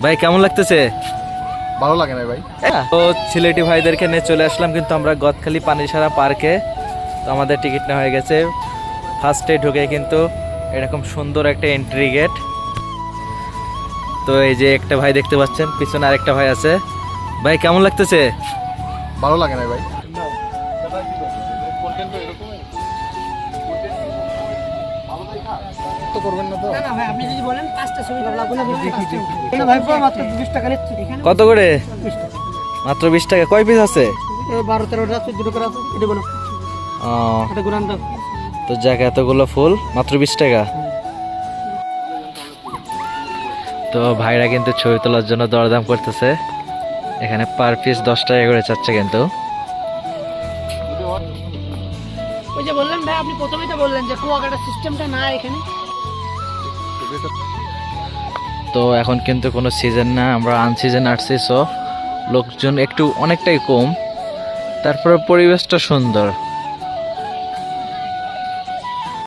ভাই কেমন লাগতেছে? ভালো লাগে না ভাই। তো সিলেটি ভাইদেরকে নিয়ে চলে আসলাম কিন্তু আমরা গদখালি পানিসারা পার্কে। তো আমাদের টিকিট নেওয়া হয়ে গেছে। ফার্স্টে ঢুকে কিন্তু এরকম সুন্দর একটা এন্ট্রি গেট। তো এই যে একটা ভাই দেখতে পাচ্ছেন, পিছনে আরেকটা ভাই আছে। ভাই কেমন লাগতেছে? ভালো লাগে না ভাই। তো করবেন না তো? না ভাই, আপনি যদি বলেন 5টা ছবি তাহলে আপনি বলেন না ভাই, মাত্র 20 টাকা নিচ্ছি এখানে। কত করে? মাত্র 20 টাকা। কয় পিস আছে? 12 13টা আছে, দুটো করে আছে, এটা বলো। ও, এটা গুরান দাও। তো যাক, এতগুলো ফুল মাত্র 20 টাকা। তো ভাইরা কিন্তু ছবি তোলার জন্য দরদাম করতেছে। এখানে পার পিস 10 টাকা করে চাচ্ছে কিন্তু। ওই যে বললেন ভাই, আপনি প্রথমেই তো বললেন যে কুয়াকাটা সিস্টেমটা না এখানে। তো এখন কিন্তু কোনো সিজন না, আমরা আনসিজন আসছি, সো লোকজন একটু অনেকটাই কম, তারপরে পরিবেশটা সুন্দর।